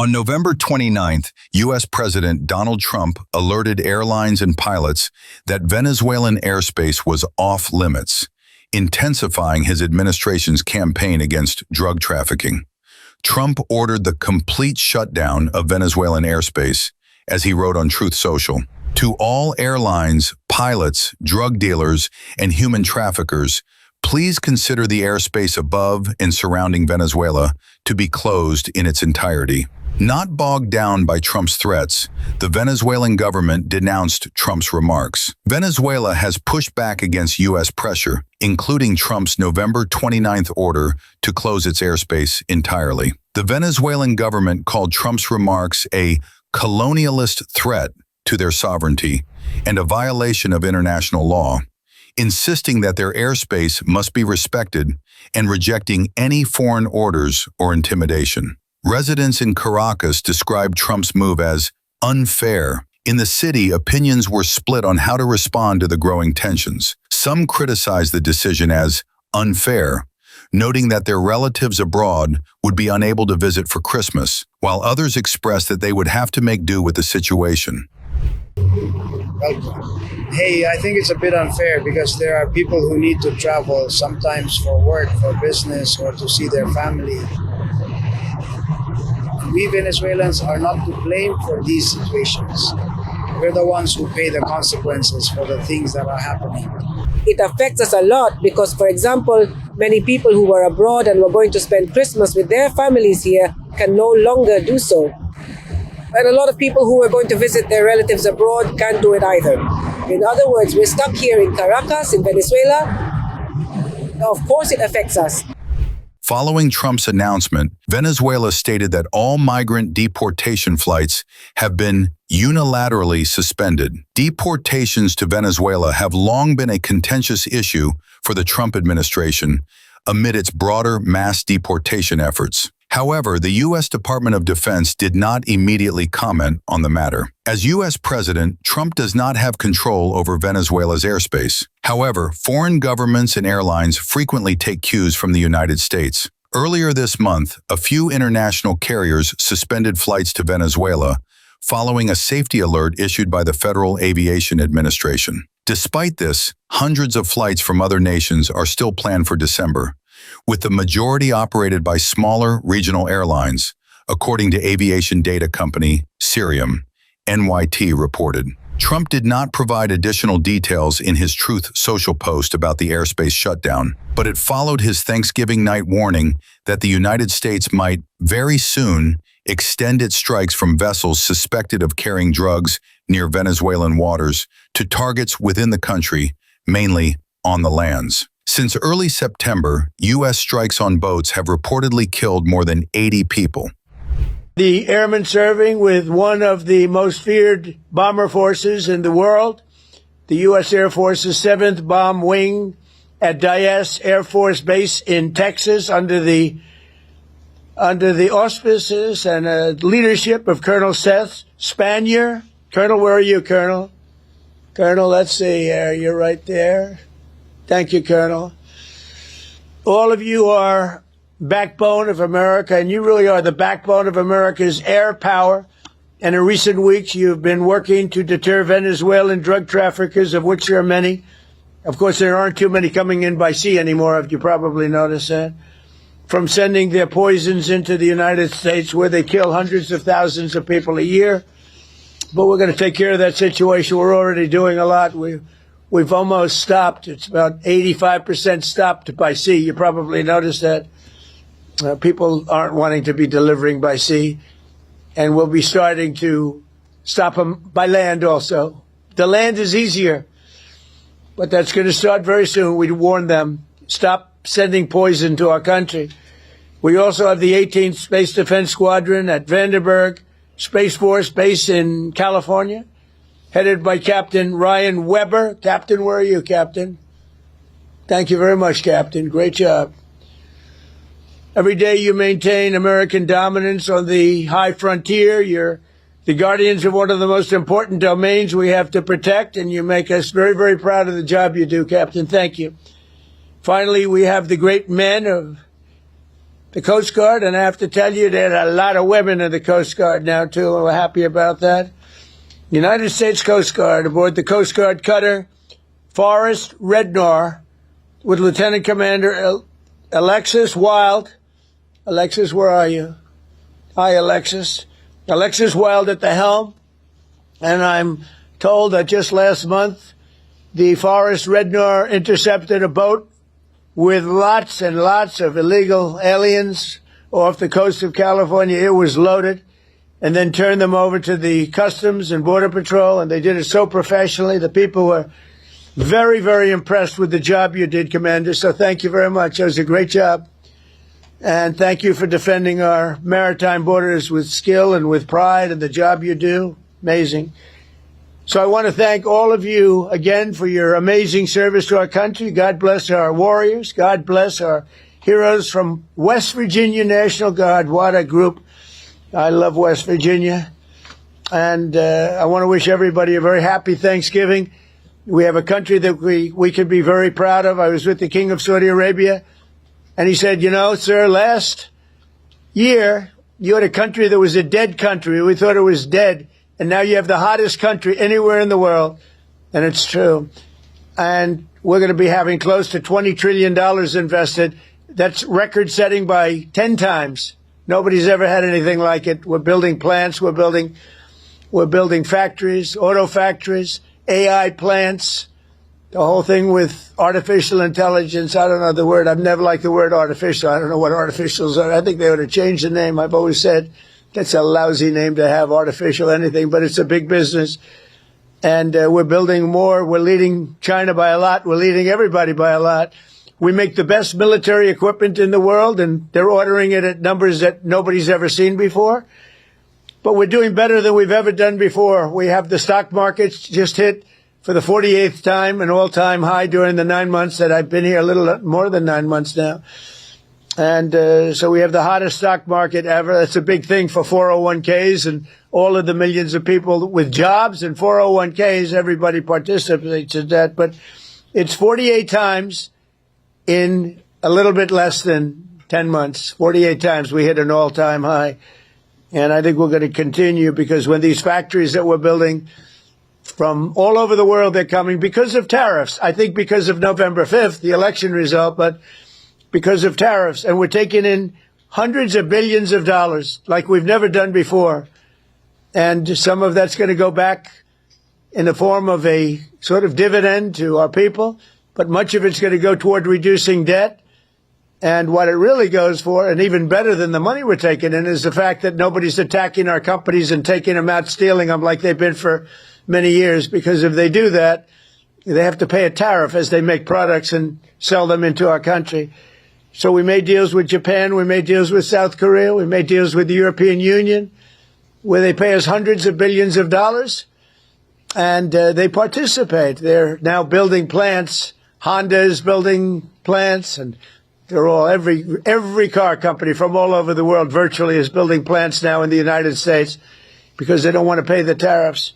On November 29th, U.S. President Donald Trump alerted airlines and pilots that Venezuelan airspace was off limits, intensifying his administration's campaign against drug trafficking. Trump ordered the complete shutdown of Venezuelan airspace, as he wrote on Truth Social. To all airlines, pilots, drug dealers, and human traffickers, please consider the airspace above and surrounding Venezuela to be closed in its entirety. Not bogged down by Trump's threats, the Venezuelan government denounced Trump's remarks. Venezuela has pushed back against U.S. pressure, including Trump's November 29th order to close its airspace entirely. The Venezuelan government called Trump's remarks a colonialist threat to their sovereignty and a violation of international law, insisting that their airspace must be respected and rejecting any foreign orders or intimidation. Residents in Caracas described Trump's move as unfair. In the city, opinions were split on how to respond to the growing tensions. Some criticized the decision as unfair, noting that their relatives abroad would be unable to visit for Christmas, while others expressed that they would have to make do with the situation. Hey, I think it's a bit unfair because there are people who need to travel, sometimes for work, for business, or to see their family. We Venezuelans are not to blame for these situations. We're the ones who pay the consequences for the things that are happening. It affects us a lot because, for example, many people who were abroad and were going to spend Christmas with their families here can no longer do so. And a lot of people who were going to visit their relatives abroad can't do it either. In other words, we're stuck here in Caracas, in Venezuela. Now, of course, it affects us. Following Trump's announcement, Venezuela stated that all migrant deportation flights have been unilaterally suspended. Deportations to Venezuela have long been a contentious issue for the Trump administration amid its broader mass deportation efforts. However, the U.S. Department of Defense did not immediately comment on the matter. As U.S. President, Trump does not have control over Venezuela's airspace. However, foreign governments and airlines frequently take cues from the United States. Earlier this month, a few international carriers suspended flights to Venezuela following a safety alert issued by the Federal Aviation Administration. Despite this, hundreds of flights from other nations are still planned for December, with the majority operated by smaller regional airlines, according to aviation data company Cirium, NYT reported. Trump did not provide additional details in his Truth Social post about the airspace shutdown, but it followed his Thanksgiving night warning that the United States might very soon extend its strikes from vessels suspected of carrying drugs near Venezuelan waters to targets within the country, mainly on the lands. Since early September, U.S. strikes on boats have reportedly killed more than 80 people. The airmen serving with one of the most feared bomber forces in the world, the U.S. Air Force's 7th Bomb Wing at Dyess Air Force Base in Texas under the auspices and leadership of Colonel Seth Spanier. Colonel, where are you, Colonel? Colonel, let's see here. You're right there. Thank you, Colonel. All of you are backbone of America, and you really are the backbone of America's air power. And in recent weeks, you've been working to deter Venezuelan drug traffickers, of which there are many. Of course, there aren't too many coming in by sea anymore, if you probably noticed that, from sending their poisons into the United States, where they kill hundreds of thousands of people a year. But we're going to take care of that situation. We're already doing a lot. We've almost stopped. It's about 85% stopped by sea. You probably noticed that. People aren't wanting to be delivering by sea. And we'll be starting to stop them by land also. The land is easier. But that's going to start very soon. We warn them. Stop sending poison to our country. We also have the 18th Space Defense Squadron at Vandenberg Space Force Base in California, headed by Captain Ryan Weber. Captain, where are you, Captain? Thank you very much, Captain. Great job. Every day you maintain American dominance on the high frontier. You're the guardians of one of the most important domains we have to protect, and you make us very, very proud of the job you do, Captain. Thank you. Finally, we have the great men of the Coast Guard, and I have to tell you, there are a lot of women in the Coast Guard now, too, and we're happy about that. United States Coast Guard aboard the Coast Guard cutter Forrest Rednor with Lieutenant Commander Alexis Wild. Alexis, where are you? Hi, Alexis. Alexis Wild at the helm. And I'm told that just last month, the Forrest Rednor intercepted a boat with lots and lots of illegal aliens off the coast of California. It was loaded, and then turned them over to the Customs and Border Patrol, and they did it so professionally. The people were very, very impressed with the job you did, Commander, so thank you very much. It was a great job. And thank you for defending our maritime borders with skill and with pride, and the job you do. Amazing. So I want to thank all of you again for your amazing service to our country. God bless our warriors. God bless our heroes from West Virginia National Guard. What a group. I love West Virginia. And I want to wish everybody a very happy Thanksgiving. We have a country that we can be very proud of. I was with the King of Saudi Arabia, and he said, you know, sir, last year you had a country that was a dead country. We thought it was dead. And now you have the hottest country anywhere in the world. And it's true. And we're going to be having close to $20 trillion invested. That's record setting by 10 times. Nobody's ever had anything like it. We're building plants. We're building factories, auto factories, AI plants, the whole thing with artificial intelligence. I don't know the word. I've never liked the word artificial. I don't know what artificials are. I think they ought to change the name. I've always said that's a lousy name to have, artificial anything, but it's a big business. And we're building more. We're leading China by a lot. We're leading everybody by a lot. We make the best military equipment in the world, and they're ordering it at numbers that nobody's ever seen before. But we're doing better than we've ever done before. We have the stock markets just hit for the 48th time an all-time high during the 9 months that I've been here, a little more than 9 months now. And so we have the hottest stock market ever. That's a big thing for 401ks and all of the millions of people with jobs and 401ks. Everybody participates in that. But it's 48 times in a little bit less than 10 months. 48 times we hit an all-time high. And I think we're going to continue, because when these factories that we're building from all over the world, they're coming because of tariffs. I think because of November 5th, the election result, but because of tariffs. And we're taking in hundreds of billions of dollars like we've never done before. And some of that's going to go back in the form of a sort of dividend to our people. But much of it's going to go toward reducing debt. And what it really goes for, and even better than the money we're taking in, is the fact that nobody's attacking our companies and taking them out, stealing them like they've been for many years. Because if they do that, they have to pay a tariff as they make products and sell them into our country. So we made deals with Japan. We made deals with South Korea. We made deals with the European Union, where they pay us hundreds of billions of dollars. And they participate. They're now building plants. Honda is building plants, and they're all, every car company from all over the world virtually is building plants now in the United States because they don't want to pay the tariffs.